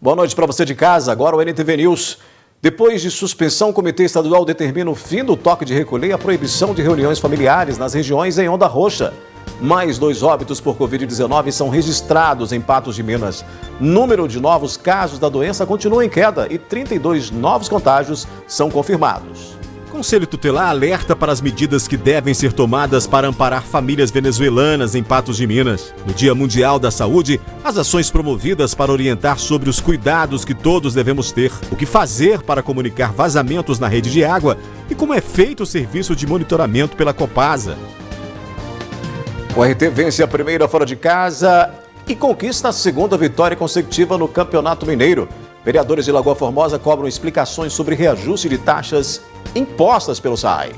Boa noite para você de casa. Agora o NTV News. Depois de suspensão, o Comitê Estadual determina o fim do toque de recolher e a proibição de reuniões familiares nas regiões em onda roxa. Mais 2 óbitos por Covid-19 são registrados em Patos de Minas. Número de novos casos da doença continua em queda e 32 novos contágios são confirmados. O Conselho Tutelar alerta para as medidas que devem ser tomadas para amparar famílias venezuelanas em Patos de Minas. No Dia Mundial da Saúde, as ações promovidas para orientar sobre os cuidados que todos devemos ter, o que fazer para comunicar vazamentos na rede de água e como é feito o serviço de monitoramento pela Copasa. O RT vence a primeira fora de casa e conquista a segunda vitória consecutiva no Campeonato Mineiro. Vereadores de Lagoa Formosa cobram explicações sobre reajuste de taxas impostas pelo SAI.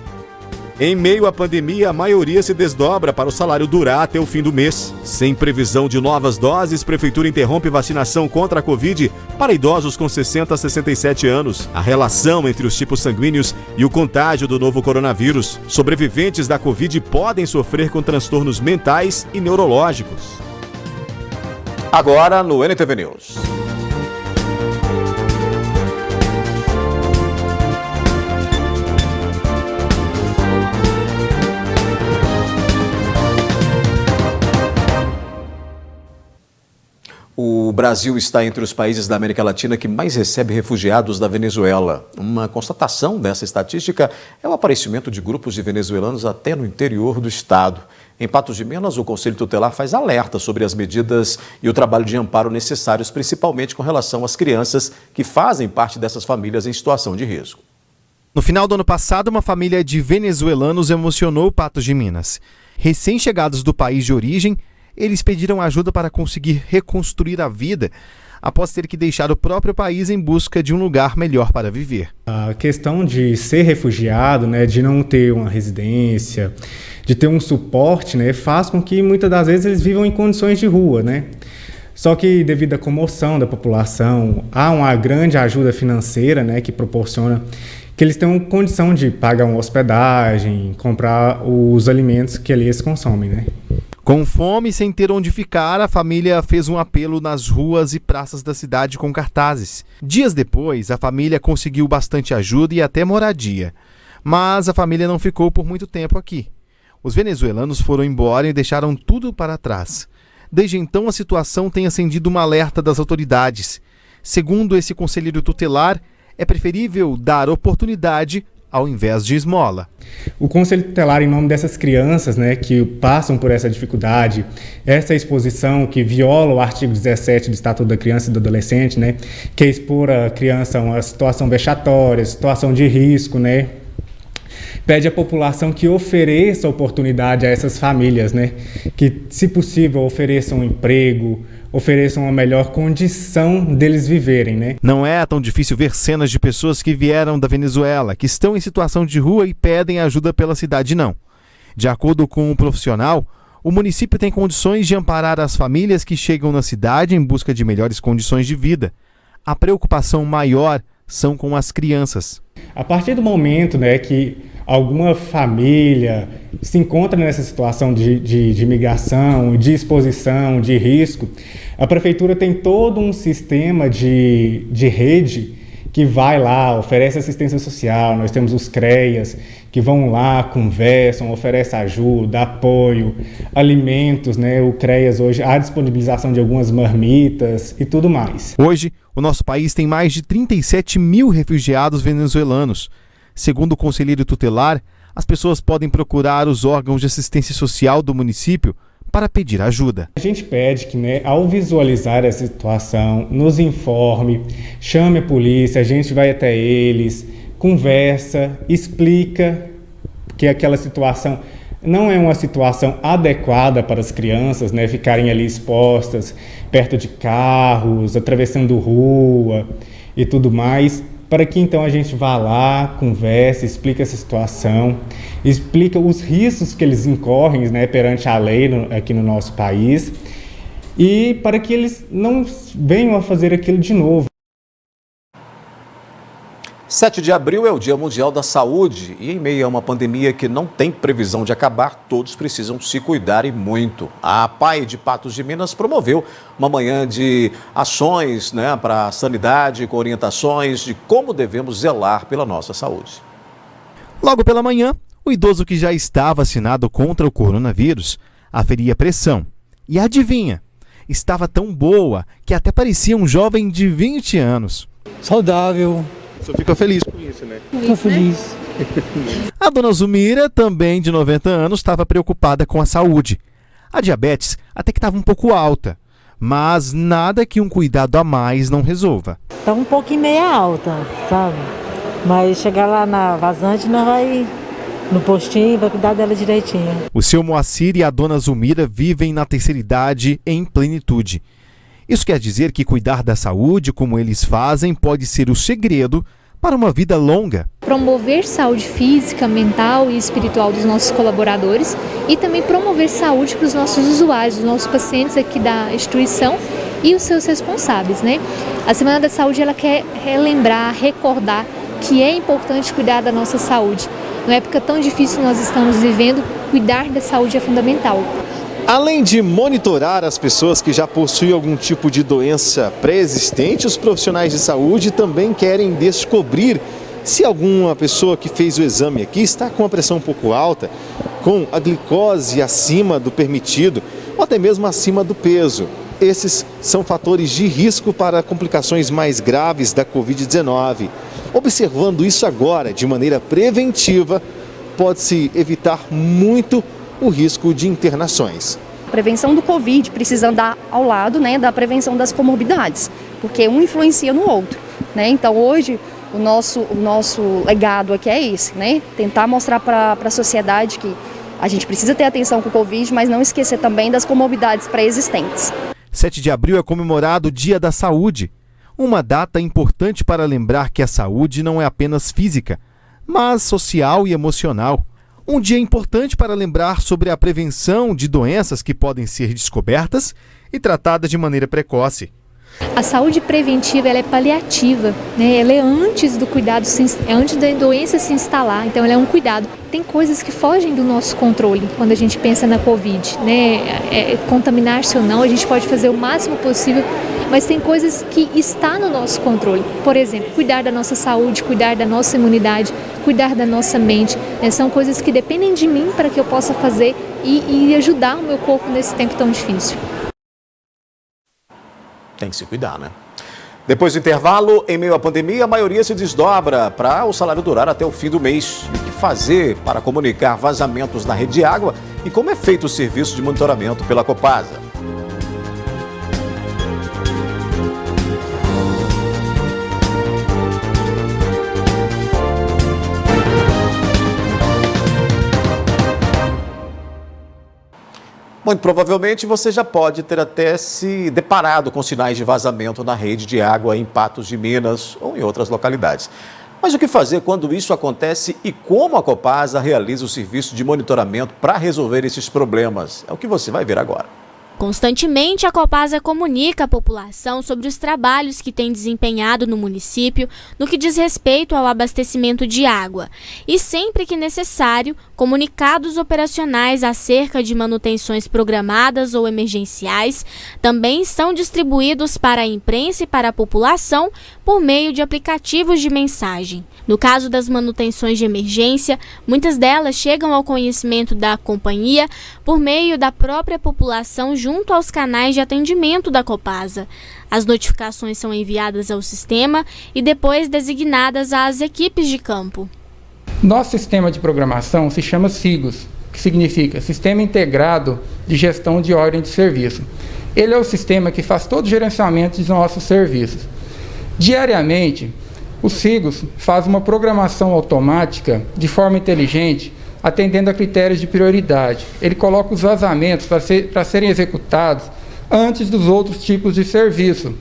Em meio à pandemia, a maioria se desdobra para o salário durar até o fim do mês. Sem previsão de novas doses, Prefeitura interrompe vacinação contra a Covid para idosos com 60 a 67 anos. A relação entre os tipos sanguíneos e o contágio do novo coronavírus. Sobreviventes da Covid podem sofrer com transtornos mentais e neurológicos. Agora no NTV News. O Brasil está entre os países da América Latina que mais recebe refugiados da Venezuela. Uma constatação dessa estatística é o aparecimento de grupos de venezuelanos até no interior do estado. Em Patos de Minas, o Conselho Tutelar faz alerta sobre as medidas e o trabalho de amparo necessários, principalmente com relação às crianças que fazem parte dessas famílias em situação de risco. No final do ano passado, uma família de venezuelanos emocionou Patos de Minas. Recém-chegados do país de origem, eles pediram ajuda para conseguir reconstruir a vida após ter que deixar o próprio país em busca de um lugar melhor para viver. A questão de ser refugiado, de não ter uma residência, de ter um suporte, faz com que muitas das vezes eles vivam em condições de rua, Só que devido à comoção da população, há uma grande ajuda financeira, que proporciona que eles tenham condição de pagar uma hospedagem, comprar os alimentos que eles consomem, Com fome e sem ter onde ficar, a família fez um apelo nas ruas e praças da cidade com cartazes. Dias depois, a família conseguiu bastante ajuda e até moradia. Mas a família não ficou por muito tempo aqui. Os venezuelanos foram embora e deixaram tudo para trás. Desde então, a situação tem acendido um alerta das autoridades. Segundo esse conselheiro tutelar, é preferível dar oportunidade ao invés de esmola. O Conselho Tutelar, em nome dessas crianças que passam por essa dificuldade, essa exposição que viola o artigo 17 do Estatuto da Criança e do Adolescente, que é expor a criança a uma situação vexatória, situação de risco, pede à população que ofereça oportunidade a essas famílias, que, se possível, ofereçam um emprego, ofereçam uma melhor condição deles viverem, Não é tão difícil ver cenas de pessoas que vieram da Venezuela, que estão em situação de rua e pedem ajuda pela cidade, não. De acordo com um profissional, o município tem condições de amparar as famílias que chegam na cidade em busca de melhores condições de vida. A preocupação maior são com as crianças. A partir do momento, que alguma família se encontra nessa situação de migração, de exposição, de risco, a prefeitura tem todo um sistema de rede que vai lá, oferece assistência social. Nós temos os CREAS, que vão lá, conversam, oferecem ajuda, apoio, alimentos, O CREAS hoje, há disponibilização de algumas marmitas e tudo mais. Hoje, o nosso país tem mais de 37 mil refugiados venezuelanos. Segundo o conselheiro tutelar, as pessoas podem procurar os órgãos de assistência social do município para pedir ajuda. A gente pede que, ao visualizar essa situação, nos informe, chame a polícia, a gente vai até eles, conversa, explica que aquela situação não é uma situação adequada para as crianças, ficarem ali expostas, perto de carros, atravessando rua e tudo mais, para que então a gente vá lá, converse, explique essa situação, explica os riscos que eles incorrem, perante a lei aqui no nosso país, e para que eles não venham a fazer aquilo de novo. 7 de abril é o Dia Mundial da Saúde e em meio a uma pandemia que não tem previsão de acabar, todos precisam se cuidar e muito. A PAI de Patos de Minas promoveu uma manhã de ações para a sanidade, com orientações de como devemos zelar pela nossa saúde. Logo pela manhã, o idoso que já está vacinado contra o coronavírus aferia a pressão. E adivinha? Estava tão boa que até parecia um jovem de 20 anos. Saudável. Você fica feliz com isso, né? Estou feliz. A dona Zumira, também de 90 anos, estava preocupada com a saúde. A diabetes até que estava um pouco alta, mas nada que um cuidado a mais não resolva. Está um pouquinho meia alta, sabe? Mas chegar lá na vazante, nós vai no postinho, vai cuidar dela direitinho. O seu Moacir e a dona Zumira vivem na terceira idade em plenitude. Isso quer dizer que cuidar da saúde, como eles fazem, pode ser o segredo para uma vida longa. Promover saúde física, mental e espiritual dos nossos colaboradores e também promover saúde para os nossos usuários, os nossos pacientes aqui da instituição e os seus responsáveis, né? A Semana da Saúde ela quer relembrar, recordar que é importante cuidar da nossa saúde. Numa época tão difícil que nós estamos vivendo, cuidar da saúde é fundamental. Além de monitorar as pessoas que já possuem algum tipo de doença pré-existente, os profissionais de saúde também querem descobrir se alguma pessoa que fez o exame aqui está com a pressão um pouco alta, com a glicose acima do permitido ou até mesmo acima do peso. Esses são fatores de risco para complicações mais graves da Covid-19. Observando isso agora de maneira preventiva, pode-se evitar muito o risco de internações. A prevenção do Covid precisa andar ao lado, da prevenção das comorbidades, porque um influencia no outro, Então hoje o nosso legado aqui é esse, Tentar mostrar para a sociedade que a gente precisa ter atenção com o Covid, mas não esquecer também das comorbidades pré-existentes. 7 de abril é comemorado o Dia da Saúde, uma data importante para lembrar que a saúde não é apenas física, mas social e emocional. Um dia importante para lembrar sobre a prevenção de doenças que podem ser descobertas e tratadas de maneira precoce. A saúde preventiva ela é paliativa, Ela é antes do cuidado, antes da doença se instalar, então ela é um cuidado. Tem coisas que fogem do nosso controle quando a gente pensa na Covid, contaminar-se ou não, a gente pode fazer o máximo possível, mas tem coisas que está no nosso controle. Por exemplo, cuidar da nossa saúde, cuidar da nossa imunidade, cuidar da nossa mente. São coisas que dependem de mim para que eu possa fazer e ajudar o meu corpo nesse tempo tão difícil. Tem que se cuidar, Depois do intervalo, em meio à pandemia, a maioria se desdobra para o salário durar até o fim do mês. E o que fazer para comunicar vazamentos na rede de água e como é feito o serviço de monitoramento pela Copasa? Muito provavelmente você já pode ter até se deparado com sinais de vazamento na rede de água em Patos de Minas ou em outras localidades. Mas o que fazer quando isso acontece e como a Copasa realiza o serviço de monitoramento para resolver esses problemas? É o que você vai ver agora. Constantemente, a Copasa comunica à população sobre os trabalhos que tem desempenhado no município no que diz respeito ao abastecimento de água e, sempre que necessário, comunicados operacionais acerca de manutenções programadas ou emergenciais também são distribuídos para a imprensa e para a população por meio de aplicativos de mensagem. No caso das manutenções de emergência, muitas delas chegam ao conhecimento da companhia por meio da própria população junto aos canais de atendimento da Copasa. As notificações são enviadas ao sistema e depois designadas às equipes de campo. Nosso sistema de programação se chama SIGOS, que significa Sistema Integrado de Gestão de Ordem de Serviço. Ele é o sistema que faz todo o gerenciamento de nossos serviços. Diariamente, o SIGOS faz uma programação automática de forma inteligente, atendendo a critérios de prioridade. Ele coloca os vazamentos para serem executados antes dos outros tipos de serviço.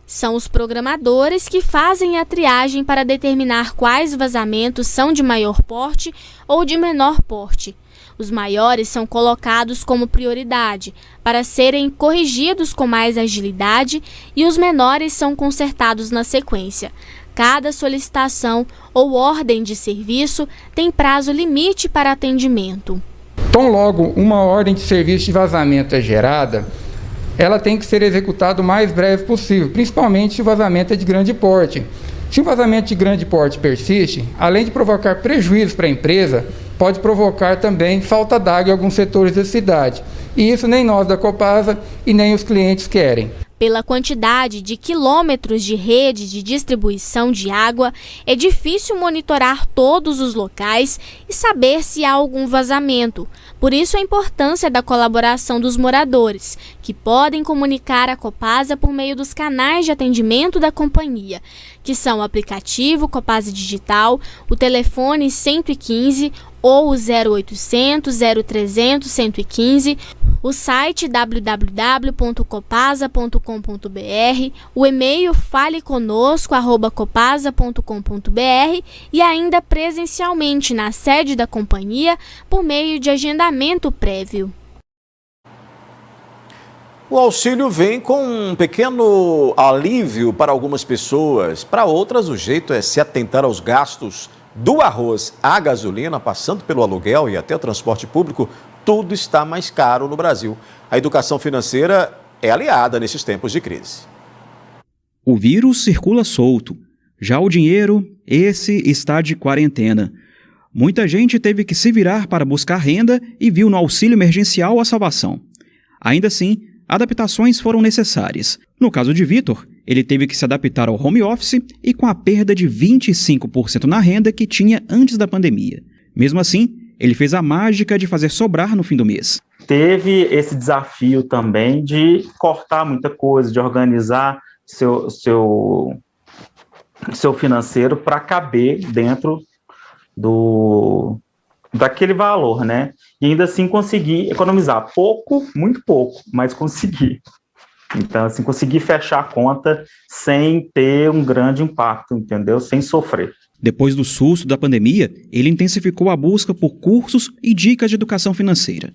São os programadores que fazem a triagem para determinar quais vazamentos são de maior porte ou de menor porte. Os maiores são colocados como prioridade, para serem corrigidos com mais agilidade, e os menores são consertados na sequência. cada solicitação ou ordem de serviço tem prazo limite para atendimento. Tão logo uma ordem de serviço de vazamento é gerada, ela tem que ser executada o mais breve possível, principalmente se o vazamento é de grande porte. Se o vazamento de grande porte persiste, além de provocar prejuízos para a empresa, pode provocar também falta d'água em alguns setores da cidade. E isso nem nós da Copasa e nem os clientes querem. Pela quantidade de quilômetros de rede de distribuição de água, é difícil monitorar todos os locais e saber se há algum vazamento. Por isso a importância da colaboração dos moradores, que podem comunicar a Copasa por meio dos canais de atendimento da companhia, que são o aplicativo Copasa Digital, o telefone 115 ou o 0800 0300 115, o site www.copasa.com.br, o e-mail faleconosco@copasa.com.br e ainda presencialmente na sede da companhia por meio de agendamento prévio. O auxílio vem com um pequeno alívio para algumas pessoas. Para outras, o jeito é se atentar aos gastos do arroz à gasolina, passando pelo aluguel e até o transporte público. Tudo está mais caro no Brasil. A educação financeira é aliada nesses tempos de crise. O vírus circula solto. Já o dinheiro, esse está de quarentena. Muita gente teve que se virar para buscar renda e viu no auxílio emergencial a salvação. Ainda assim, adaptações foram necessárias. No caso de Vitor, ele teve que se adaptar ao home office e com a perda de 25% na renda que tinha antes da pandemia. Mesmo assim, ele fez a mágica de fazer sobrar no fim do mês. Teve esse desafio também de cortar muita coisa, de organizar seu financeiro para caber dentro daquele valor, né? E ainda assim conseguir economizar pouco, muito pouco, mas conseguir. Então, assim, conseguir fechar a conta sem ter um grande impacto, entendeu? Sem sofrer. Depois do susto da pandemia, ele intensificou a busca por cursos e dicas de educação financeira.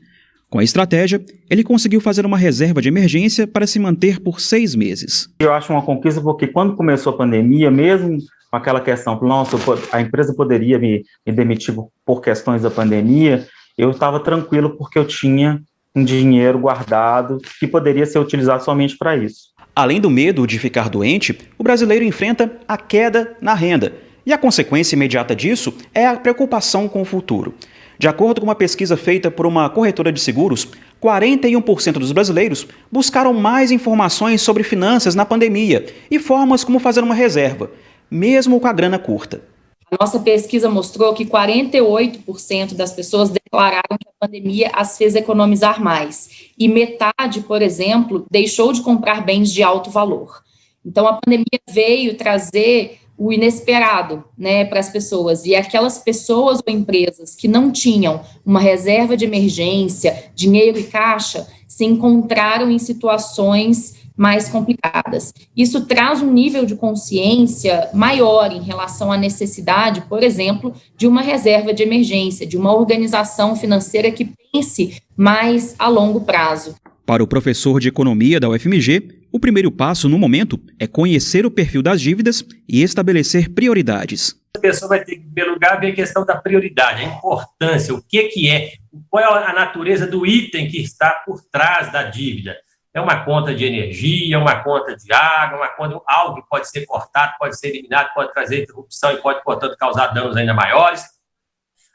Com a estratégia, ele conseguiu fazer uma reserva de emergência para se manter por 6 meses. Eu acho uma conquista porque quando começou a pandemia, mesmo com aquela questão, nossa, a empresa poderia me demitir por questões da pandemia, eu estava tranquilo porque eu tinha um dinheiro guardado que poderia ser utilizado somente para isso. Além do medo de ficar doente, o brasileiro enfrenta a queda na renda. E a consequência imediata disso é a preocupação com o futuro. De acordo com uma pesquisa feita por uma corretora de seguros, 41% dos brasileiros buscaram mais informações sobre finanças na pandemia e formas como fazer uma reserva, mesmo com a grana curta. A nossa pesquisa mostrou que 48% das pessoas declararam que a pandemia as fez economizar mais. E metade, por exemplo, deixou de comprar bens de alto valor. Então, a pandemia veio trazer o inesperado, né, para as pessoas. E aquelas pessoas ou empresas que não tinham uma reserva de emergência, dinheiro e caixa, se encontraram em situações mais complicadas. Isso traz um nível de consciência maior em relação à necessidade, por exemplo, de uma reserva de emergência, de uma organização financeira que pense mais a longo prazo. Para o professor de economia da UFMG, o primeiro passo no momento é conhecer o perfil das dívidas e estabelecer prioridades. A pessoa vai ter que, em primeiro lugar, ver a questão da prioridade, a importância, o que é, qual é a natureza do item que está por trás da dívida. É uma conta de energia, uma conta de água, algo que pode ser cortado, pode ser eliminado, pode trazer interrupção e pode, portanto, causar danos ainda maiores.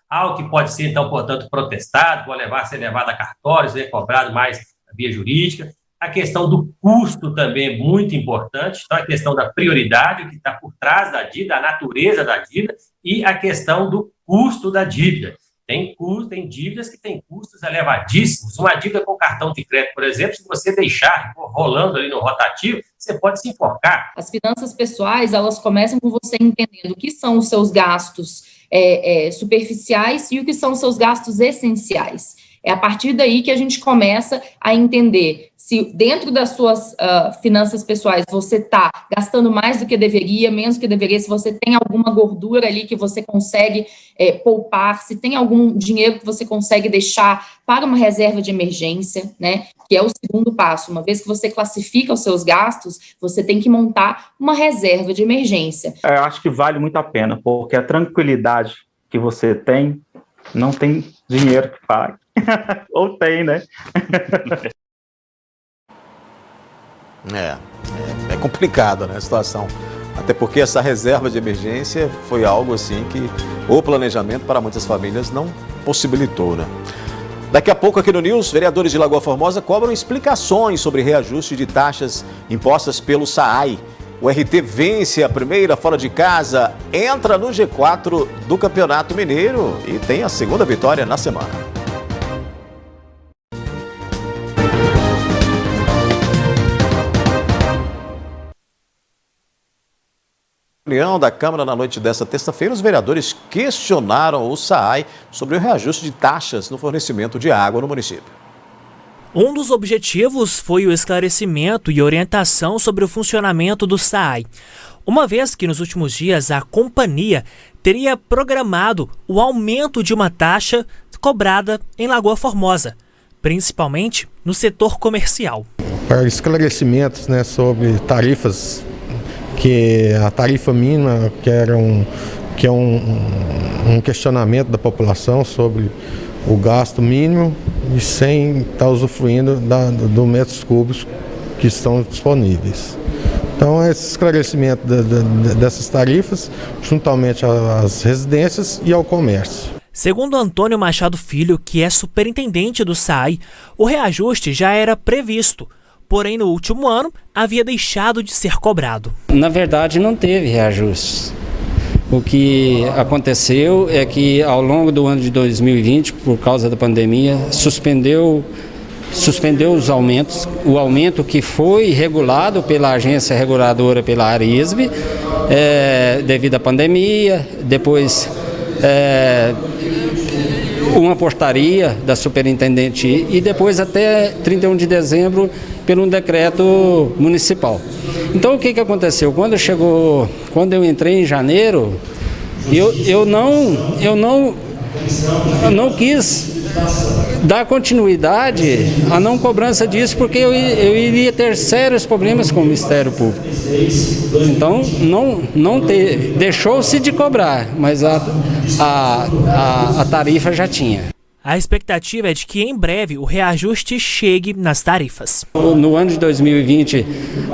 Algo que pode ser, então, portanto, protestado, pode ser levado a cartório, ser cobrado mais na via jurídica. A questão do custo também é muito importante. Então, a questão da prioridade, o que está por trás da dívida, a natureza da dívida e a questão do custo da dívida. Tem dívidas que têm custos elevadíssimos. Uma dívida com cartão de crédito, por exemplo, se você deixar rolando ali no rotativo, você pode se enforcar. As finanças pessoais, elas começam com você entendendo o que são os seus gastos superficiais e o que são os seus gastos essenciais. É a partir daí que a gente começa a entender se dentro das suas finanças pessoais você está gastando mais do que deveria, menos do que deveria, se você tem alguma gordura ali que você consegue poupar, se tem algum dinheiro que você consegue deixar para uma reserva de emergência, né, que é o segundo passo. Uma vez que você classifica os seus gastos, você tem que montar uma reserva de emergência. Eu acho que vale muito a pena, porque a tranquilidade que você tem, não tem dinheiro que pague. Ou tem, né? É complicada, né, a situação. Até porque essa reserva de emergência foi algo assim que o planejamento para muitas famílias não possibilitou, né? Daqui a pouco aqui no News, vereadores de Lagoa Formosa cobram explicações sobre reajuste de taxas impostas pelo SAAI. O RT vence a primeira fora de casa, entra no G4 do Campeonato Mineiro e tem a segunda vitória na semana. Na reunião da Câmara na noite desta terça-feira, os vereadores questionaram o SAAI sobre o reajuste de taxas no fornecimento de água no município. Um dos objetivos foi o esclarecimento e orientação sobre o funcionamento do SAAI, uma vez que nos últimos dias a companhia teria programado o aumento de uma taxa cobrada em Lagoa Formosa, principalmente no setor comercial. Para esclarecimentos, né, sobre tarifas, que a tarifa mínima, que é um questionamento da população sobre o gasto mínimo e sem estar usufruindo dos metros cúbicos que estão disponíveis. Então, esse esclarecimento dessas tarifas, juntamente às residências e ao comércio. Segundo Antônio Machado Filho, que é superintendente do SAAI, o reajuste já era previsto. Porém, no último ano, havia deixado de ser cobrado. Na verdade, não teve reajuste. O que aconteceu é que, ao longo do ano de 2020, por causa da pandemia, suspendeu os aumentos. O aumento que foi regulado pela agência reguladora, pela Arisb, devido à pandemia, depois uma portaria da superintendente e depois até 31 de dezembro pelo um decreto municipal. Então o que aconteceu? Quando eu entrei em janeiro, eu não quis dar continuidade à não cobrança disso, porque eu iria ter sérios problemas com o Ministério Público. Então deixou-se de cobrar, mas a tarifa já tinha. A expectativa é de que em breve o reajuste chegue nas tarifas. No ano de 2020,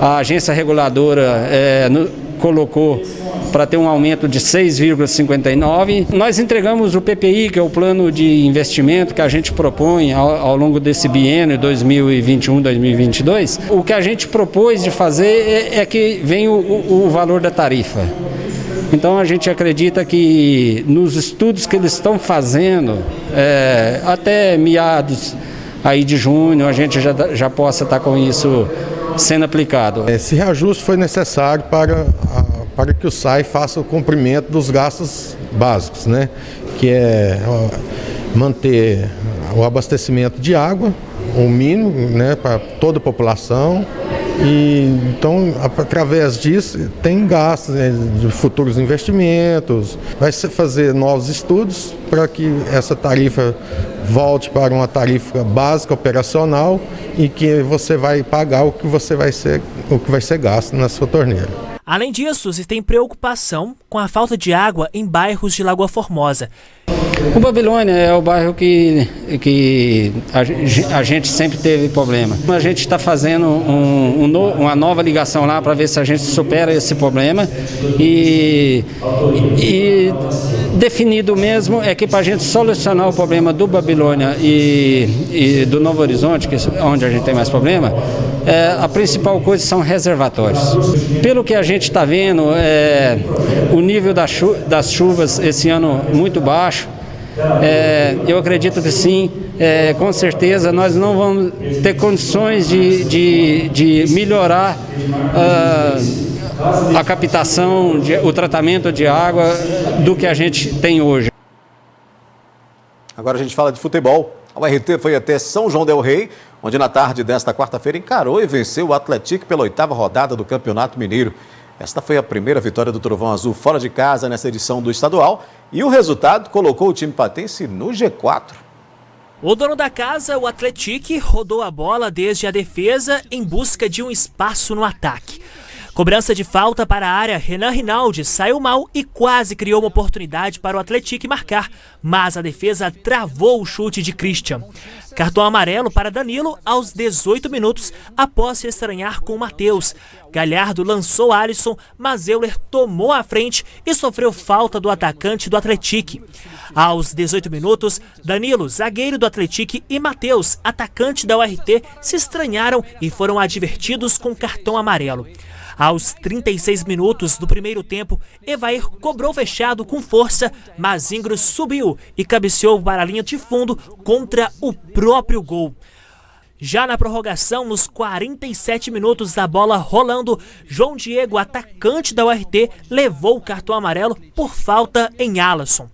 a agência reguladora colocou para ter um aumento de 6,59. Nós entregamos o PPI, que é o plano de investimento que a gente propõe ao longo desse biênio 2021-2022. O que a gente propôs de fazer é que venha o valor da tarifa. Então a gente acredita que nos estudos que eles estão fazendo, até meados aí de junho, a gente já possa estar com isso sendo aplicado. Esse reajuste foi necessário para que o SAAI faça o cumprimento dos gastos básicos, né? Que é manter o abastecimento de água, o mínimo, né, para toda a população. E então, através disso, tem gastos, né, de futuros investimentos, vai se fazer novos estudos para que essa tarifa volte para uma tarifa básica operacional e que você vai pagar o que vai ser gasto na sua torneira. Além disso, se tem preocupação com a falta de água em bairros de Lagoa Formosa. O Babilônia é o bairro que a gente sempre teve problema. A gente está fazendo uma nova ligação lá para ver se a gente supera esse problema e definido mesmo é que para a gente solucionar o problema do Babilônia e do Novo Horizonte, que é onde a gente tem mais problema, a principal coisa são reservatórios. Pelo que a gente está vendo, o nível das chuvas esse ano muito baixo. Eu acredito que sim, com certeza nós não vamos ter condições de melhorar a captação, o tratamento de água do que a gente tem hoje. Agora a gente fala de futebol. A URT foi até São João del Rei, onde na tarde desta quarta-feira encarou e venceu o Atlético pela 8ª rodada do Campeonato Mineiro. Esta foi a primeira vitória do Trovão Azul fora de casa nessa edição do estadual e o resultado colocou o time patense no G4. O dono da casa, o Atlético, rodou a bola desde a defesa em busca de um espaço no ataque. Cobrança de falta para a área, Renan Rinaldi saiu mal e quase criou uma oportunidade para o Atlético marcar, mas a defesa travou o chute de Christian. Cartão amarelo para Danilo aos 18 minutos após se estranhar com o Matheus. Galhardo lançou Alisson, mas Euler tomou a frente e sofreu falta do atacante do Atlético. Aos 18 minutos, Danilo, zagueiro do Atlético, e Matheus, atacante da URT, se estranharam e foram advertidos com cartão amarelo. Aos 36 minutos do primeiro tempo, Evair cobrou fechado com força, mas Ingros subiu e cabeceou para a linha de fundo contra o próprio gol. Já na prorrogação, nos 47 minutos da bola rolando, João Diego, atacante da URT, levou o cartão amarelo por falta em Alisson.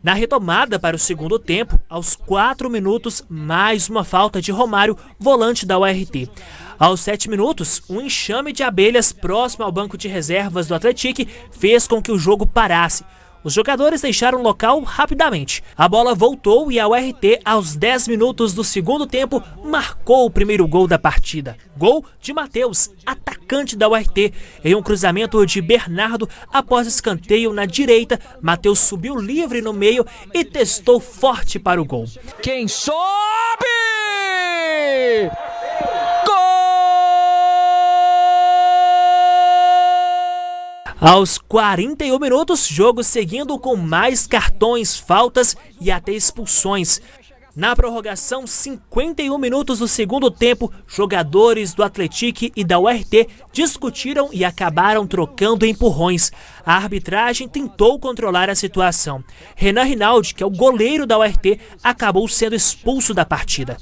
Na retomada para o segundo tempo, aos 4 minutos, mais uma falta de Romário, volante da URT. Aos 7 minutos, um enxame de abelhas próximo ao banco de reservas do Atlético fez com que o jogo parasse. Os jogadores deixaram o local rapidamente. A bola voltou e a URT, aos 10 minutos do segundo tempo, marcou o primeiro gol da partida. Gol de Matheus, atacante da URT. Em um cruzamento de Bernardo, após escanteio na direita, Matheus subiu livre no meio e testou forte para o gol. Quem sobe? Aos 41 minutos, jogo seguindo com mais cartões, faltas e até expulsões. Na prorrogação, 51 minutos do segundo tempo, jogadores do Atlético e da URT discutiram e acabaram trocando empurrões. A arbitragem tentou controlar a situação. Renan Rinaldi, que é o goleiro da URT, acabou sendo expulso da partida.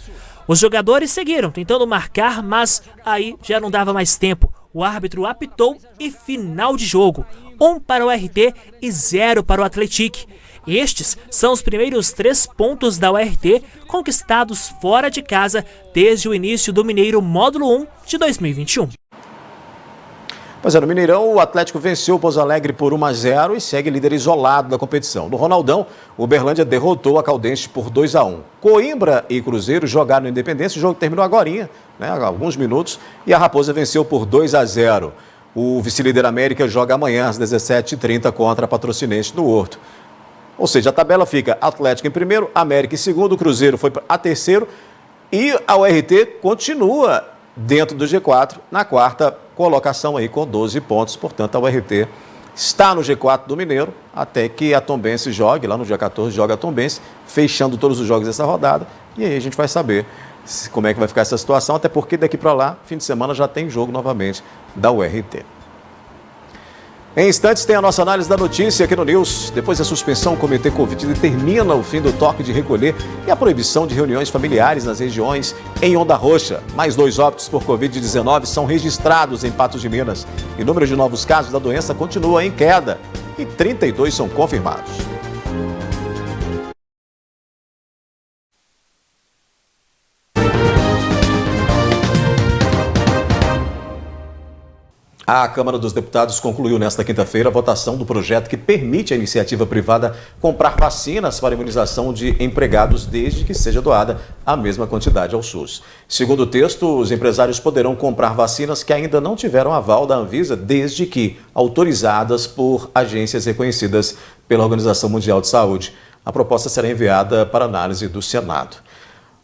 Os jogadores seguiram tentando marcar, mas aí já não dava mais tempo. O árbitro apitou e final de jogo. 1 para o URT e 0 para o Atlético. Estes são os primeiros 3 pontos da URT conquistados fora de casa desde o início do Mineiro Módulo 1 de 2021. Pois é, no Mineirão, o Atlético venceu o Pouso Alegre por 1-0 e segue líder isolado da competição. No Ronaldão, o Uberlândia derrotou a Caldense por 2-1. Coimbra e Cruzeiro jogaram no Independência, o jogo terminou agorinha, há alguns minutos, e a Raposa venceu por 2-0. O vice-líder América joga amanhã às 17h30 contra a Patrocinense no Horto. Ou seja, a tabela fica Atlético em primeiro, América em segundo, Cruzeiro foi a terceiro e a URT continua dentro do G4 na quarta colocação aí com 12 pontos. Portanto, a URT está no G4 do Mineiro até que a Tombense jogue, lá no dia 14 joga a Tombense, fechando todos os jogos dessa rodada. E aí a gente vai saber como é que vai ficar essa situação, até porque daqui para lá, fim de semana, já tem jogo novamente da URT. Em instantes tem a nossa análise da notícia aqui no News. Depois da suspensão, o Comitê Covid determina o fim do toque de recolher e a proibição de reuniões familiares nas regiões em Onda Roxa. Mais 2 óbitos por Covid-19 são registrados em Patos de Minas. E o número de novos casos da doença continua em queda e 32 são confirmados. A Câmara dos Deputados concluiu nesta quinta-feira a votação do projeto que permite à iniciativa privada comprar vacinas para imunização de empregados desde que seja doada a mesma quantidade ao SUS. Segundo o texto, os empresários poderão comprar vacinas que ainda não tiveram aval da Anvisa, desde que autorizadas por agências reconhecidas pela Organização Mundial de Saúde. A proposta será enviada para análise do Senado.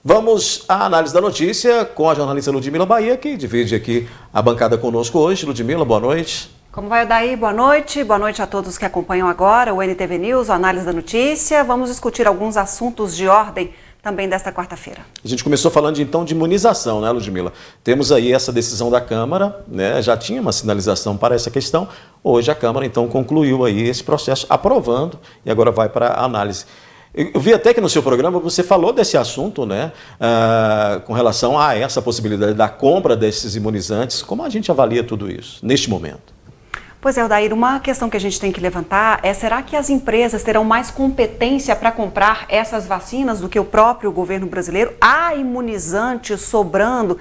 Vamos à análise da notícia com a jornalista Ludmila Bahia, que divide aqui a bancada conosco hoje. Ludmila, boa noite. Como vai, Odair? Boa noite. Boa noite a todos que acompanham agora o NTV News, a análise da notícia. Vamos discutir alguns assuntos de ordem também desta quarta-feira. A gente começou falando então de imunização, né, Ludmila? Temos aí essa decisão da Câmara, né? Já tinha uma sinalização para essa questão. Hoje a Câmara então concluiu aí esse processo aprovando e agora vai para a análise. Eu vi até que no seu programa você falou desse assunto, né, com relação a essa possibilidade da compra desses imunizantes. Como a gente avalia tudo isso neste momento? Pois é, Odair, uma questão que a gente tem que levantar é: será que as empresas terão mais competência para comprar essas vacinas do que o próprio governo brasileiro? Há imunizantes sobrando,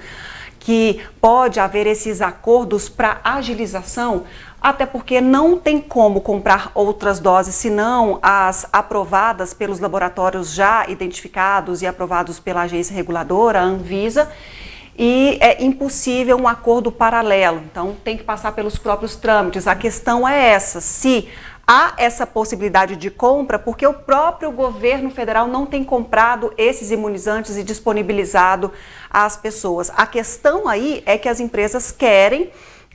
que pode haver esses acordos para agilização? Até porque não tem como comprar outras doses senão as aprovadas pelos laboratórios já identificados e aprovados pela agência reguladora, a Anvisa, e é impossível um acordo paralelo, então tem que passar pelos próprios trâmites. A questão é essa: se há essa possibilidade de compra, porque o próprio governo federal não tem comprado esses imunizantes e disponibilizado às pessoas. A questão aí é que as empresas querem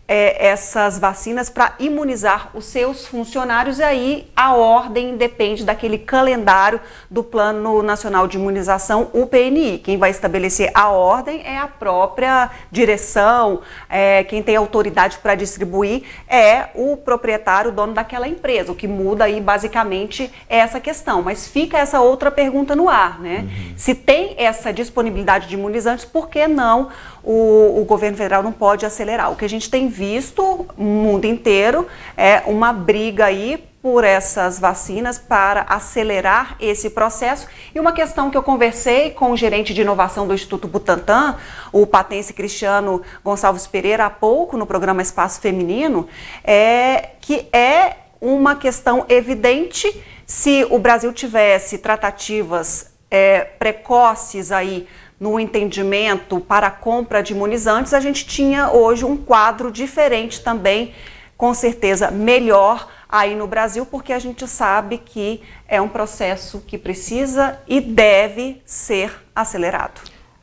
essas vacinas para imunizar os seus funcionários, e aí a ordem depende daquele calendário do Plano Nacional de Imunização, o PNI. Quem vai estabelecer a ordem é a própria direção, quem tem autoridade para distribuir é o proprietário, o dono daquela empresa. O que muda aí basicamente é essa questão, mas fica essa outra pergunta no ar, né? Se tem essa disponibilidade de imunizantes, por que não o governo federal não pode acelerar? O que a gente tem visto no mundo inteiro é uma briga aí por essas vacinas para acelerar esse processo. E uma questão que eu conversei com o gerente de inovação do Instituto Butantan, o patense Cristiano Gonçalves Pereira, há pouco no programa Espaço Feminino, é que é uma questão evidente: se o Brasil tivesse tratativas precoces aí no entendimento para a compra de imunizantes, a gente tinha hoje um quadro diferente também, com certeza melhor aí no Brasil, porque a gente sabe que é um processo que precisa e deve ser acelerado.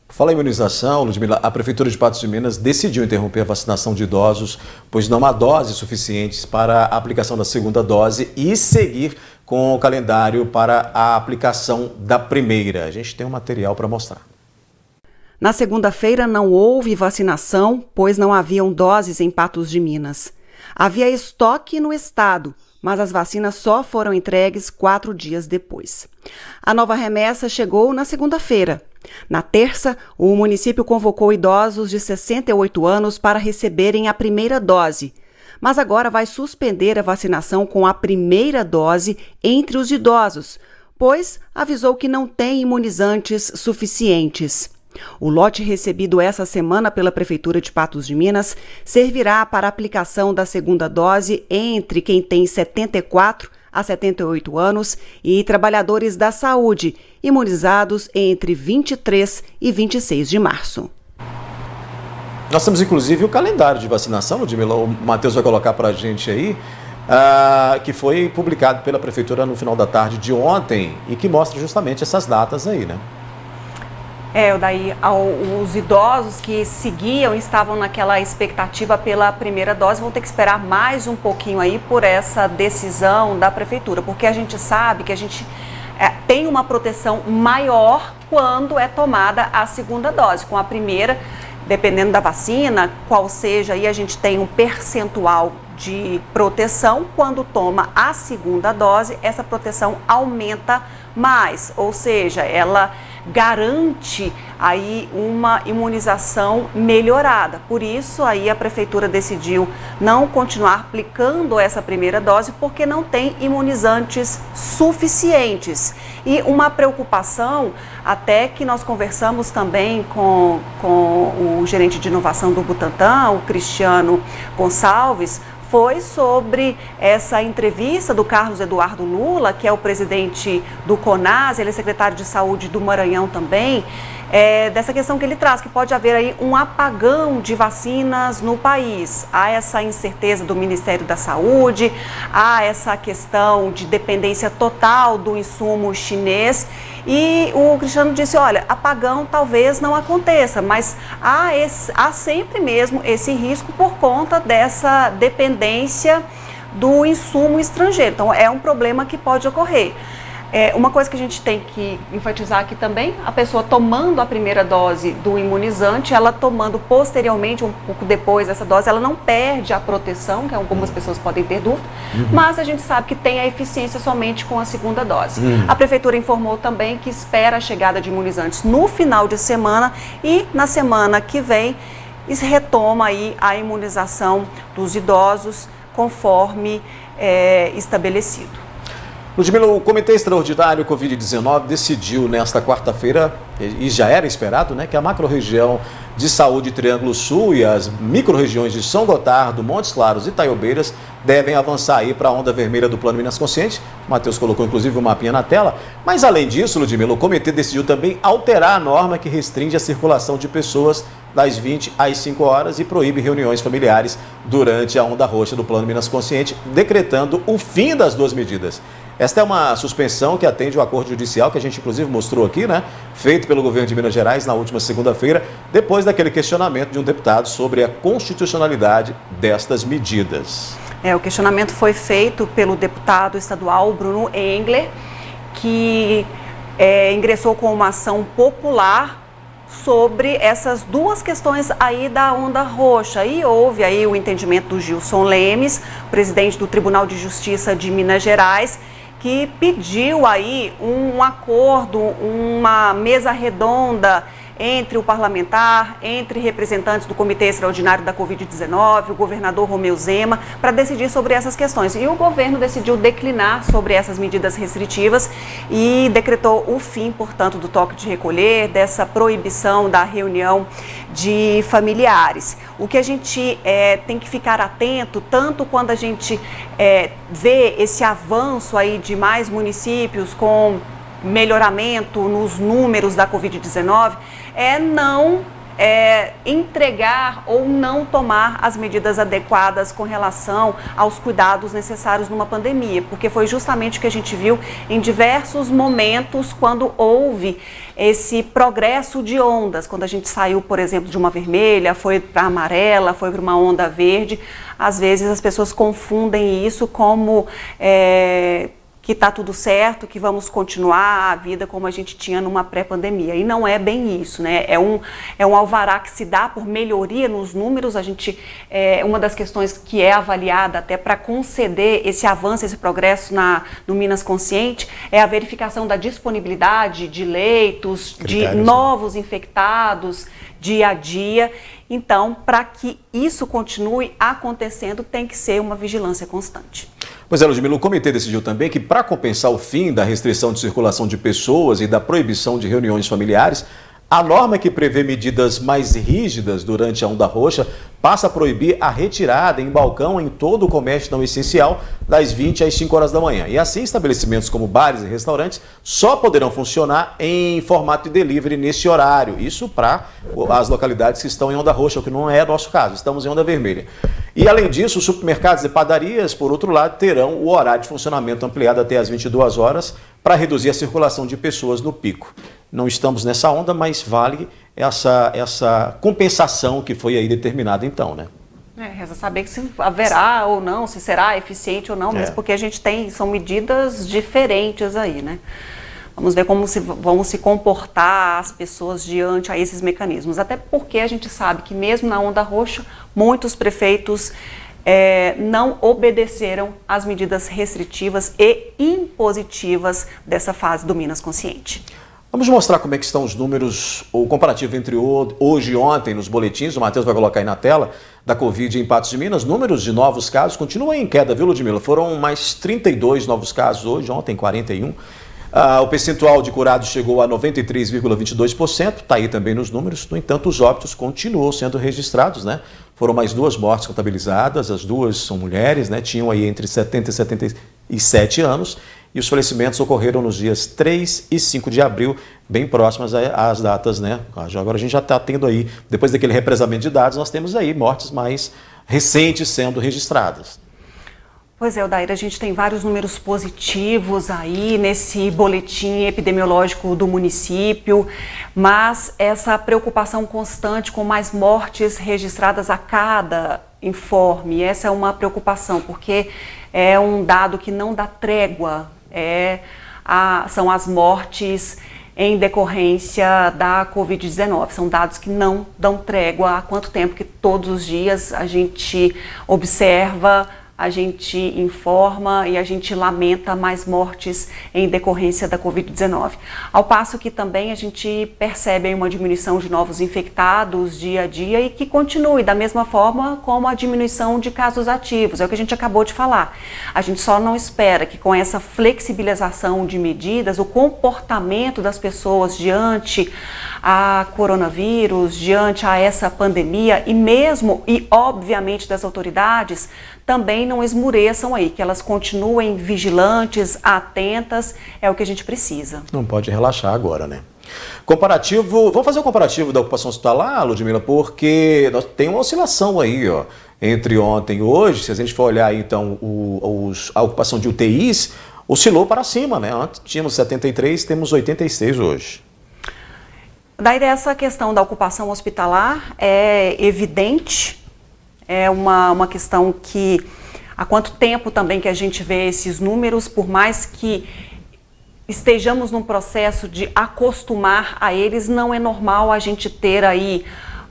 Fala em imunização, Ludmila, a Prefeitura de Patos de Minas decidiu interromper a vacinação de idosos, pois não há doses suficientes para a aplicação da segunda dose, e seguir com o calendário para a aplicação da primeira. A gente tem um material para mostrar. Na segunda-feira não houve vacinação, pois não haviam doses em Patos de Minas. Havia estoque no estado, mas as vacinas só foram entregues 4 dias depois. A nova remessa chegou na segunda-feira. Na terça, o município convocou idosos de 68 anos para receberem a primeira dose, mas agora vai suspender a vacinação com a primeira dose entre os idosos, pois avisou que não tem imunizantes suficientes. O lote recebido essa semana pela Prefeitura de Patos de Minas servirá para a aplicação da segunda dose entre quem tem 74 a 78 anos e trabalhadores da saúde, imunizados entre 23 e 26 de março. Nós temos inclusive o calendário de vacinação, Ludmila, o Matheus vai colocar para a gente aí, que foi publicado pela Prefeitura no final da tarde de ontem e que mostra justamente essas datas aí, né? Daí os idosos que seguiam, estavam naquela expectativa pela primeira dose, vão ter que esperar mais um pouquinho aí por essa decisão da Prefeitura, porque a gente sabe que a gente tem uma proteção maior quando é tomada a segunda dose. Com a primeira, dependendo da vacina, qual seja, aí a gente tem um percentual de proteção. Quando toma a segunda dose, essa proteção aumenta mais, ou seja, ela garante aí uma imunização melhorada. Por isso aí a Prefeitura decidiu não continuar aplicando essa primeira dose, porque não tem imunizantes suficientes. E uma preocupação, até que nós conversamos também com o gerente de inovação do Butantan, o Cristiano Gonçalves, foi sobre essa entrevista do Carlos Eduardo Lula, que é o presidente do CONAS, ele é secretário de saúde do Maranhão também, dessa questão que ele traz, que pode haver aí um apagão de vacinas no país. Há essa incerteza do Ministério da Saúde, há essa questão de dependência total do insumo chinês. E o Cristiano disse, olha, apagão talvez não aconteça, mas há sempre mesmo esse risco por conta dessa dependência do insumo estrangeiro. Então, é um problema que pode ocorrer. Uma coisa que a gente tem que enfatizar aqui também, a pessoa tomando a primeira dose do imunizante, ela tomando posteriormente, um pouco depois dessa dose, ela não perde a proteção, que algumas pessoas podem ter dúvida, mas a gente sabe que tem a eficiência somente com a segunda dose. A Prefeitura informou também que espera a chegada de imunizantes no final de semana e na semana que vem retoma aí a imunização dos idosos conforme estabelecido. Ludmila, o Comitê Extraordinário Covid-19 decidiu nesta quarta-feira, e já era esperado, né, que a macro-região de saúde Triângulo Sul e as micro-regiões de São Gotardo, Montes Claros e Itaiobeiras devem avançar aí para a onda vermelha do Plano Minas Consciente. O Matheus colocou inclusive um mapinha na tela. Mas além disso, Ludmila, o comitê decidiu também alterar a norma que restringe a circulação de pessoas das 20 às 5 horas e proíbe reuniões familiares durante a onda roxa do Plano Minas Consciente, decretando o fim das duas medidas. Esta é uma suspensão que atende o acordo judicial que a gente inclusive mostrou aqui, né? Feito pelo governo de Minas Gerais na última segunda-feira, depois daquele questionamento de um deputado sobre a constitucionalidade destas medidas. O questionamento foi feito pelo deputado estadual Bruno Engler, que ingressou com uma ação popular sobre essas duas questões aí da onda roxa. E houve aí o entendimento do Gilson Lemes, presidente do Tribunal de Justiça de Minas Gerais, que pediu aí um acordo, uma mesa redonda entre o parlamentar, entre representantes do Comitê Extraordinário da Covid-19, o governador Romeu Zema, para decidir sobre essas questões. E o governo decidiu declinar sobre essas medidas restritivas e decretou o fim, portanto, do toque de recolher, dessa proibição da reunião de familiares. O que a gente tem que ficar atento, tanto quando a gente vê esse avanço aí de mais municípios com melhoramento nos números da Covid-19, não entregar ou não tomar as medidas adequadas com relação aos cuidados necessários numa pandemia, porque foi justamente o que a gente viu em diversos momentos quando houve esse progresso de ondas, quando a gente saiu, por exemplo, de uma vermelha, foi para amarela, foi para uma onda verde. Às vezes as pessoas confundem isso como que está tudo certo, que vamos continuar a vida como a gente tinha numa pré-pandemia. E não é bem isso, né? É um alvará que se dá por melhoria nos números. A gente, uma das questões que é avaliada até para conceder esse avanço, esse progresso no Minas Consciente, é a verificação da disponibilidade de leitos, de novos infectados dia a dia. Então, para que isso continue acontecendo, tem que ser uma vigilância constante. Pois é, Ludmila, o comitê decidiu também que, para compensar o fim da restrição de circulação de pessoas e da proibição de reuniões familiares, a norma que prevê medidas mais rígidas durante a onda roxa passa a proibir a retirada em balcão em todo o comércio não essencial das 20 às 5 horas da manhã. E assim, estabelecimentos como bares e restaurantes só poderão funcionar em formato de delivery nesse horário. Isso para as localidades que estão em onda roxa, o que não é nosso caso, estamos em onda vermelha. E além disso, os supermercados e padarias, por outro lado, terão o horário de funcionamento ampliado até às 22 horas para reduzir a circulação de pessoas no pico. Não estamos nessa onda, mas vale essa compensação que foi aí determinada então, né? Resta saber se haverá ou não, se será eficiente ou não, mas porque a gente são medidas diferentes aí, né? Vamos ver como vão se comportar as pessoas diante a esses mecanismos. Até porque a gente sabe que mesmo na onda roxa, muitos prefeitos não obedeceram às medidas restritivas e impositivas dessa fase do Minas Consciente. Vamos mostrar como é que estão os números, o comparativo entre hoje e ontem nos boletins, o Matheus vai colocar aí na tela, da Covid em Patos de Minas. Números de novos casos continuam em queda, viu, Ludmila? Foram mais 32 novos casos hoje, ontem 41. O percentual de curados chegou a 93,22%, está aí também nos números. No entanto, os óbitos continuam sendo registrados, né? Foram mais 2 mortes contabilizadas, as duas são mulheres, né? Tinham aí entre 70 e 77 anos. E os falecimentos ocorreram nos dias 3 e 5 de abril, bem próximas às datas, né? Agora a gente já está tendo aí, depois daquele represamento de dados, nós temos aí mortes mais recentes sendo registradas. Pois é, Odair, a gente tem vários números positivos aí nesse boletim epidemiológico do município, mas essa preocupação constante com mais mortes registradas a cada informe, essa é uma preocupação, porque é um dado que não dá trégua, são as mortes em decorrência da Covid-19. São dados que não dão trégua. Há quanto tempo que todos os dias a gente observa a gente informa e a gente lamenta mais mortes em decorrência da Covid-19. Ao passo que também a gente percebe aí uma diminuição de novos infectados dia a dia e que continue da mesma forma como a diminuição de casos ativos, é o que a gente acabou de falar. A gente só não espera que com essa flexibilização de medidas, o comportamento das pessoas diante a coronavírus, diante a essa pandemia e obviamente das autoridades, também não esmureçam aí, que elas continuem vigilantes, atentas, é o que a gente precisa. Não pode relaxar agora, né? Comparativo, vamos fazer um comparativo da ocupação hospitalar, Ludmila, porque tem uma oscilação aí, ó, entre ontem e hoje. Se a gente for olhar aí, então a ocupação de UTIs oscilou para cima, né? Antes tínhamos 73, temos 86 hoje. Daí dessa questão da ocupação hospitalar é evidente, é uma questão que há quanto tempo também que a gente vê esses números, por mais que estejamos num processo de acostumar a eles, não é normal a gente ter aí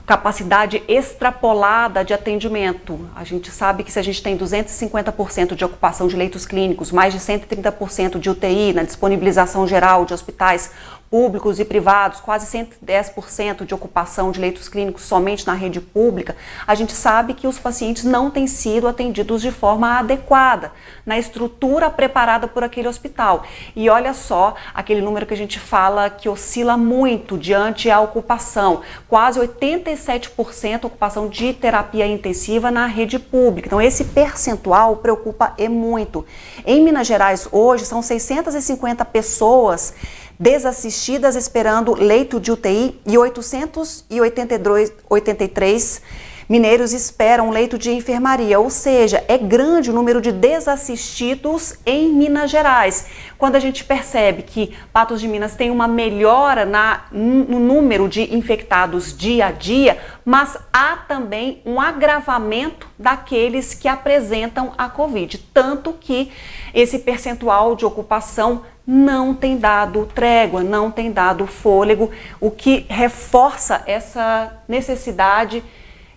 capacidade extrapolada de atendimento. A gente sabe que se a gente tem 250% de ocupação de leitos clínicos, mais de 130% de UTI na disponibilização geral de hospitais públicos e privados, quase 110% de ocupação de leitos clínicos somente na rede pública, a gente sabe que os pacientes não têm sido atendidos de forma adequada, na estrutura preparada por aquele hospital. E olha só aquele número que a gente fala que oscila muito diante a ocupação, quase 87% ocupação de terapia intensiva na rede pública. Então esse percentual preocupa muito. Em Minas Gerais hoje são 650 pessoas desassistidas esperando leito de UTI e 883 mineiros esperam leito de enfermaria, ou seja, é grande o número de desassistidos em Minas Gerais. Quando a gente percebe que Patos de Minas tem uma melhora no número de infectados dia a dia, mas há também um agravamento daqueles que apresentam a Covid, tanto que esse percentual de ocupação não tem dado trégua, não tem dado fôlego, o que reforça essa necessidade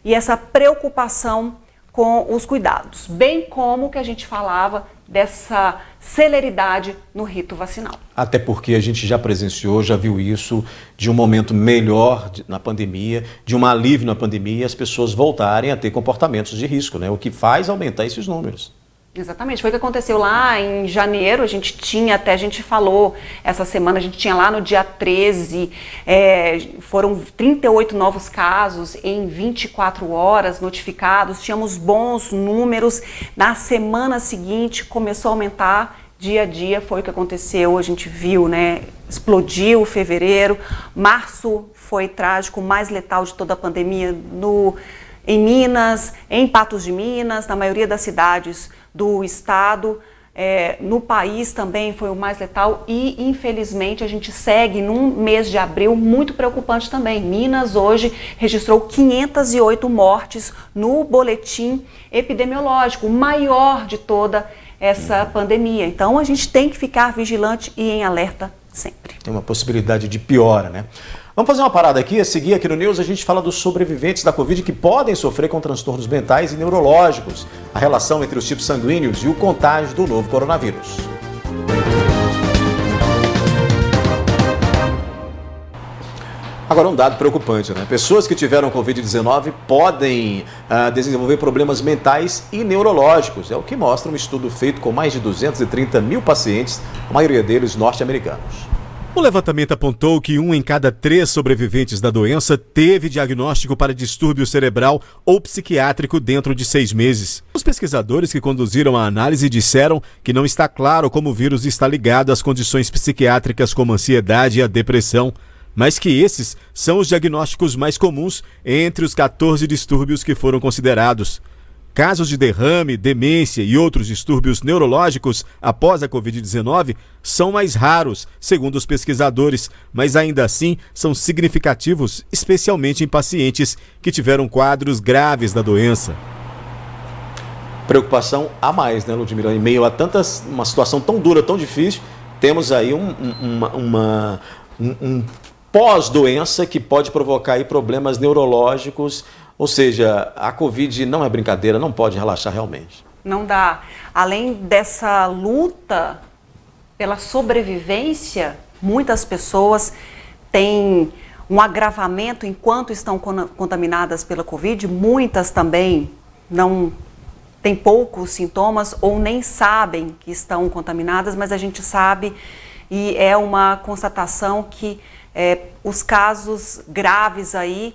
e essa preocupação com os cuidados, bem como que a gente falava dessa celeridade no rito vacinal. Até porque a gente já presenciou, já viu isso, de um momento melhor na pandemia, de um alívio na pandemia, as pessoas voltarem a ter comportamentos de risco, né? O que faz aumentar esses números. Exatamente, foi o que aconteceu lá em janeiro, a gente falou essa semana, a gente tinha lá no dia 13, foram 38 novos casos em 24 horas notificados, tínhamos bons números, na semana seguinte começou a aumentar, dia a dia foi o que aconteceu, a gente viu, né, explodiu fevereiro, março foi trágico, o mais letal de toda a pandemia em Minas, em Patos de Minas, na maioria das cidades do estado, no país também foi o mais letal e infelizmente a gente segue num mês de abril muito preocupante também. Minas hoje registrou 508 mortes no boletim epidemiológico, o maior de toda essa pandemia. Então a gente tem que ficar vigilante e em alerta sempre. Tem uma possibilidade de piora, né? Vamos fazer uma parada aqui, a seguir aqui no News a gente fala dos sobreviventes da Covid que podem sofrer com transtornos mentais e neurológicos, a relação entre os tipos sanguíneos e o contágio do novo coronavírus. Agora um dado preocupante, né? Pessoas que tiveram Covid-19 podem desenvolver problemas mentais e neurológicos, é o que mostra um estudo feito com mais de 230 mil pacientes, a maioria deles norte-americanos. O levantamento apontou que 1 em cada 3 sobreviventes da doença teve diagnóstico para distúrbio cerebral ou psiquiátrico dentro de 6 meses. Os pesquisadores que conduziram a análise disseram que não está claro como o vírus está ligado às condições psiquiátricas como a ansiedade e a depressão, mas que esses são os diagnósticos mais comuns entre os 14 distúrbios que foram considerados. Casos de derrame, demência e outros distúrbios neurológicos após a Covid-19 são mais raros, segundo os pesquisadores, mas ainda assim são significativos, especialmente em pacientes que tiveram quadros graves da doença. Preocupação a mais, né, Ludmila? Em meio a uma situação tão dura, tão difícil, temos aí um pós-doença que pode provocar aí problemas neurológicos. Ou seja, a Covid não é brincadeira, não pode relaxar realmente. Não dá. Além dessa luta pela sobrevivência, muitas pessoas têm um agravamento enquanto estão contaminadas pela Covid, muitas também não têm poucos sintomas ou nem sabem que estão contaminadas, mas a gente sabe e é uma constatação que os casos graves aí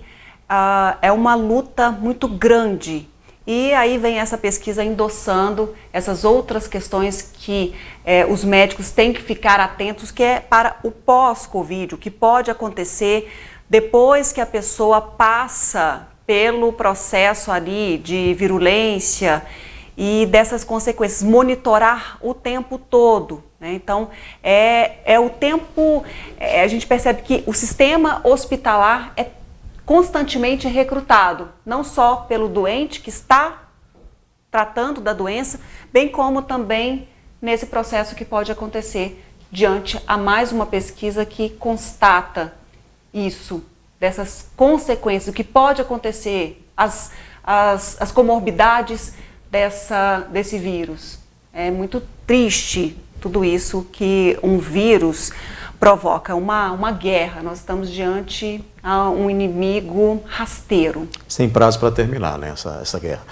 é uma luta muito grande. E aí vem essa pesquisa endossando essas outras questões que os médicos têm que ficar atentos, que é para o pós-Covid, o que pode acontecer depois que a pessoa passa pelo processo ali de virulência e dessas consequências, monitorar o tempo todo, né? Então, é o tempo, a gente percebe que o sistema hospitalar é constantemente recrutado, não só pelo doente que está tratando da doença, bem como também nesse processo que pode acontecer diante a mais uma pesquisa que constata isso, dessas consequências, o que pode acontecer, as comorbidades desse vírus. É muito triste tudo isso que um vírus provoca, uma guerra. Nós estamos diante a um inimigo rasteiro. Sem prazo para terminar, né, essa guerra.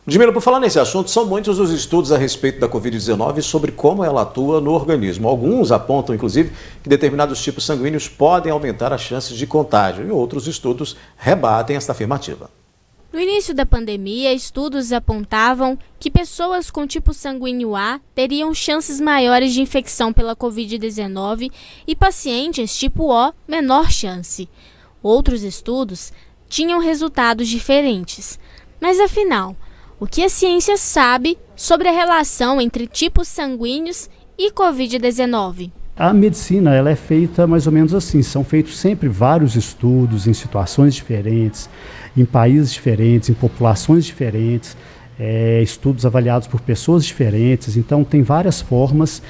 Ludmila, por falar nesse assunto, são muitos os estudos a respeito da Covid-19 sobre como ela atua no organismo. Alguns apontam, inclusive, que determinados tipos sanguíneos podem aumentar as chances de contágio e outros estudos rebatem esta afirmativa. No início da pandemia, estudos apontavam que pessoas com tipo sanguíneo A teriam chances maiores de infecção pela Covid-19 e pacientes tipo O menor chance. Outros estudos tinham resultados diferentes. Mas afinal, o que a ciência sabe sobre a relação entre tipos sanguíneos e Covid-19? A medicina ela é feita mais ou menos assim, são feitos sempre vários estudos em situações diferentes, em países diferentes, em populações diferentes, estudos avaliados por pessoas diferentes, então tem várias formas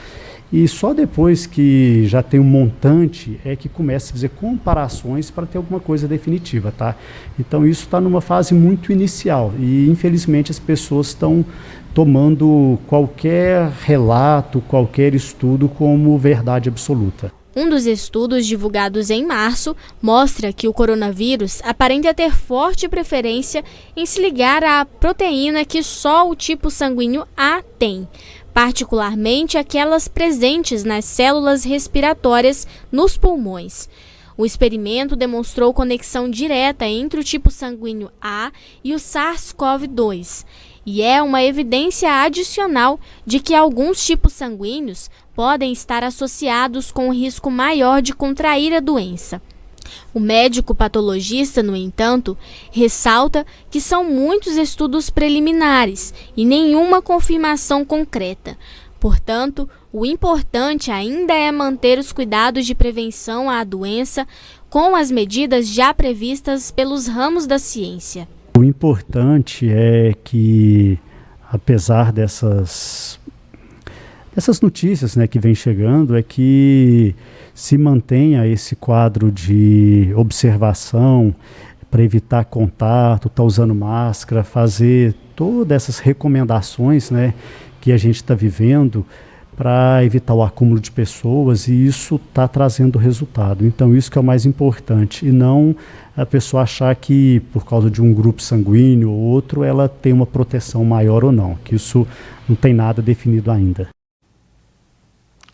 e só depois que já tem um montante é que começa a fazer comparações para ter alguma coisa definitiva, tá? Então isso está numa fase muito inicial e infelizmente as pessoas estão tomando qualquer relato, qualquer estudo como verdade absoluta. Um dos estudos divulgados em março mostra que o coronavírus aparenta ter forte preferência em se ligar à proteína que só o tipo sanguíneo A tem, particularmente aquelas presentes nas células respiratórias nos pulmões. O experimento demonstrou conexão direta entre o tipo sanguíneo A e o SARS-CoV-2. E é uma evidência adicional de que alguns tipos sanguíneos podem estar associados com um risco maior de contrair a doença. O médico patologista, no entanto, ressalta que são muitos estudos preliminares e nenhuma confirmação concreta. Portanto, o importante ainda é manter os cuidados de prevenção à doença com as medidas já previstas pelos ramos da ciência. O importante é que, apesar dessas notícias, né, que vem chegando, é que se mantenha esse quadro de observação para evitar contato, estar usando máscara, fazer todas essas recomendações, né, que a gente está vivendo para evitar o acúmulo de pessoas, e isso está trazendo resultado. Então isso que é o mais importante, e não a pessoa achar que por causa de um grupo sanguíneo ou outro ela tem uma proteção maior ou não, que isso não tem nada definido ainda.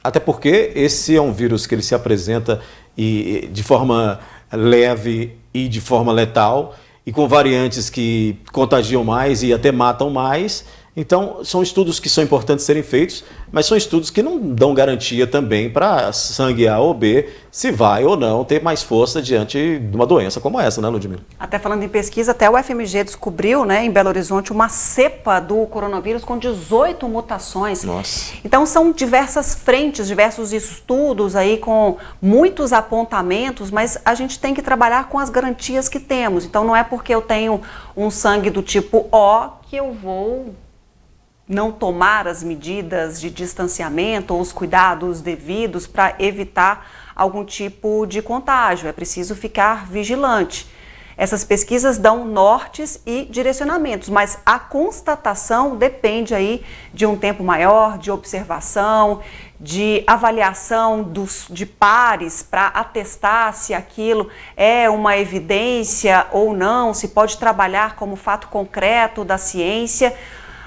Até porque esse é um vírus que ele se apresenta de forma leve e de forma letal, e com variantes que contagiam mais e até matam mais. Então, são estudos que são importantes serem feitos, mas são estudos que não dão garantia também para sangue A ou B se vai ou não ter mais força diante de uma doença como essa, né, Ludmila? Até falando em pesquisa, até o FMG descobriu, né, em Belo Horizonte, uma cepa do coronavírus com 18 mutações. Nossa. Então, são diversas frentes, diversos estudos aí com muitos apontamentos, mas a gente tem que trabalhar com as garantias que temos. Então, não é porque eu tenho um sangue do tipo O que eu vou não tomar as medidas de distanciamento ou os cuidados devidos para evitar algum tipo de contágio. É preciso ficar vigilante. Essas pesquisas dão nortes e direcionamentos, mas a constatação depende aí de um tempo maior, de observação, de avaliação de pares para atestar se aquilo é uma evidência ou não, se pode trabalhar como fato concreto da ciência.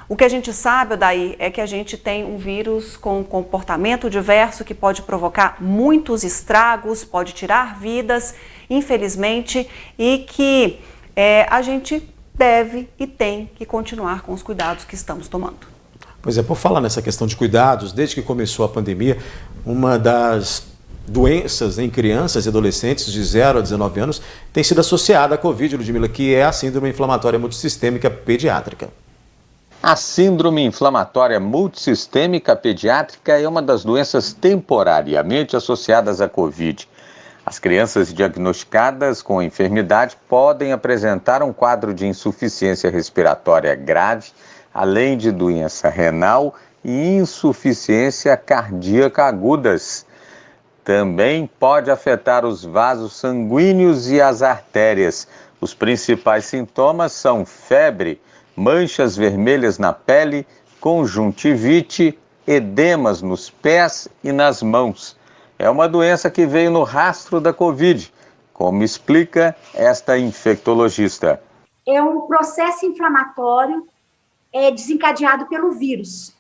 O que a gente sabe, Odair, é que a gente tem um vírus com comportamento diverso que pode provocar muitos estragos, pode tirar vidas, infelizmente, e que a gente deve e tem que continuar com os cuidados que estamos tomando. Pois é, por falar nessa questão de cuidados, desde que começou a pandemia, uma das doenças em crianças e adolescentes de 0 a 19 anos tem sido associada à Covid, Ludmila, que é a síndrome inflamatória multissistêmica pediátrica. A síndrome inflamatória multissistêmica pediátrica é uma das doenças temporariamente associadas à Covid. As crianças diagnosticadas com a enfermidade podem apresentar um quadro de insuficiência respiratória grave, além de doença renal e insuficiência cardíaca agudas. Também pode afetar os vasos sanguíneos e as artérias. Os principais sintomas são febre, manchas vermelhas na pele, conjuntivite, edemas nos pés e nas mãos. É uma doença que veio no rastro da Covid, como explica esta infectologista. É um processo inflamatório desencadeado pelo vírus.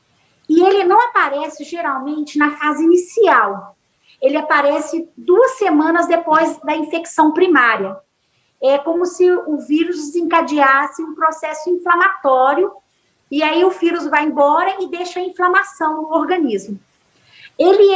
E ele não aparece geralmente na fase inicial. Ele aparece 2 semanas depois da infecção primária. É como se o vírus desencadeasse um processo inflamatório e aí o vírus vai embora e deixa a inflamação no organismo. Ele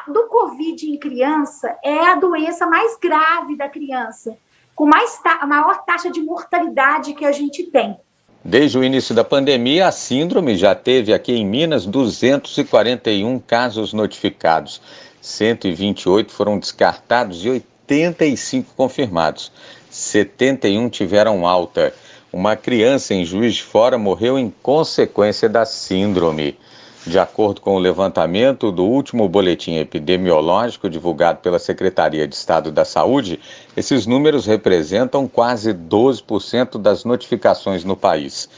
do Covid em criança, é a doença mais grave da criança, com a maior taxa de mortalidade que a gente tem. Desde o início da pandemia, a síndrome já teve aqui em Minas 241 casos notificados. 128 foram descartados e 85 confirmados. 71 tiveram alta. Uma criança em Juiz de Fora morreu em consequência da síndrome. De acordo com o levantamento do último boletim epidemiológico divulgado pela Secretaria de Estado da Saúde, esses números representam quase 12% das notificações no país.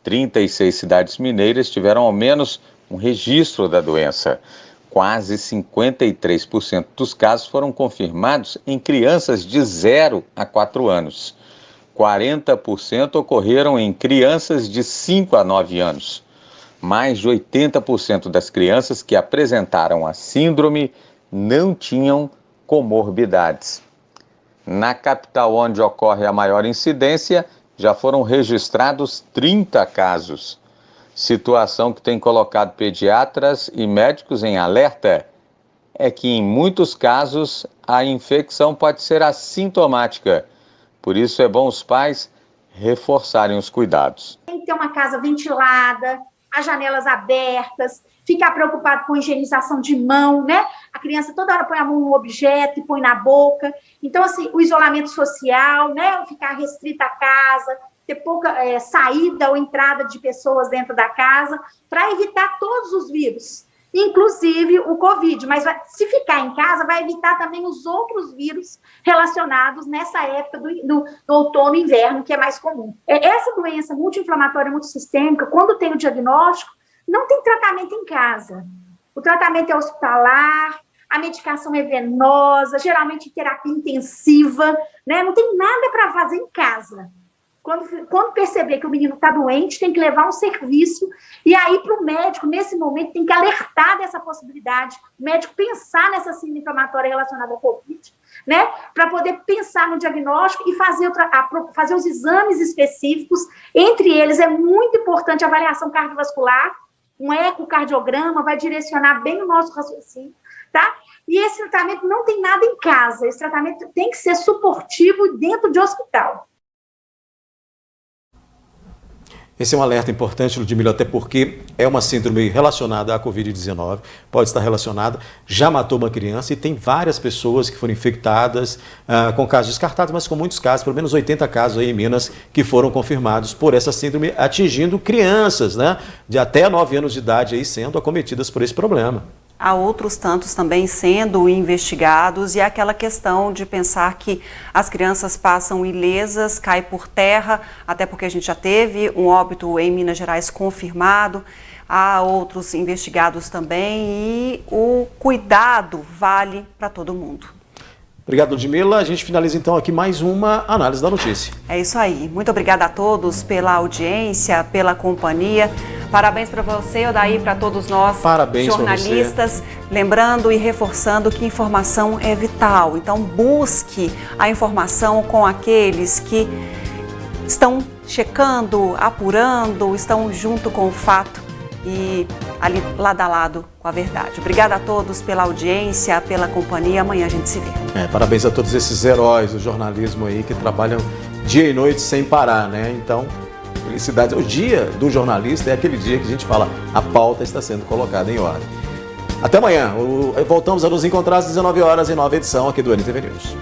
36 cidades mineiras tiveram ao menos um registro da doença. Quase 53% dos casos foram confirmados em crianças de 0 a 4 anos. 40% ocorreram em crianças de 5 a 9 anos. Mais de 80% das crianças que apresentaram a síndrome não tinham comorbidades. Na capital, onde ocorre a maior incidência, já foram registrados 30 casos. Situação que tem colocado pediatras e médicos em alerta é que, em muitos casos, a infecção pode ser assintomática. Por isso, é bom os pais reforçarem os cuidados. Tem que ter uma casa ventilada, as janelas abertas, ficar preocupado com a higienização de mão, né? A criança toda hora põe a mão no objeto e põe na boca. Então, assim, o isolamento social, né? Ficar restrita à casa, ter pouca saída ou entrada de pessoas dentro da casa, para evitar todos os vírus, inclusive o Covid. Mas se ficar em casa, vai evitar também os outros vírus relacionados nessa época do outono e inverno, que é mais comum. Essa doença multi-inflamatória multissistêmica, quando tem o diagnóstico, não tem tratamento em casa. O tratamento é hospitalar, a medicação é venosa, geralmente terapia intensiva, né? Não tem nada para fazer em casa. Quando perceber que o menino está doente, tem que levar um serviço, e aí para o médico, nesse momento, tem que alertar dessa possibilidade, o médico pensar nessa síndrome inflamatória relacionada ao Covid, né, para poder pensar no diagnóstico e fazer os exames específicos. Entre eles, é muito importante a avaliação cardiovascular, um ecocardiograma vai direcionar bem o nosso raciocínio, tá? E esse tratamento não tem nada em casa, esse tratamento tem que ser suportivo dentro de hospital. Esse é um alerta importante, Ludmila, até porque é uma síndrome relacionada à Covid-19, pode estar relacionada, já matou uma criança e tem várias pessoas que foram infectadas com casos descartados, mas com muitos casos, pelo menos 80 casos aí em Minas, que foram confirmados por essa síndrome, atingindo crianças, né, de até 9 anos de idade aí sendo acometidas por esse problema. há outros tantos também sendo investigados, e aquela questão de pensar que as crianças passam ilesas, cai por terra, até porque a gente já teve um óbito em Minas Gerais confirmado, há outros investigados também, e o cuidado vale para todo mundo. Obrigado, Ludmila. A gente finaliza então aqui mais uma análise da notícia. É isso aí. Muito obrigada a todos pela audiência, pela companhia. Parabéns para você, Odair, para todos nós, jornalistas. Lembrando e reforçando que informação é vital. Então, busque a informação com aqueles que estão checando, apurando, estão junto com o fato e ali lado a lado com a verdade. Obrigada a todos pela audiência, pela companhia. Amanhã a gente se vê. Parabéns a todos esses heróis do jornalismo aí que trabalham dia e noite sem parar, né? Então, felicidades. O dia do jornalista é aquele dia que a gente fala, a pauta está sendo colocada em ordem. Até amanhã. Voltamos a nos encontrar às 19 horas em nova edição aqui do NTV News.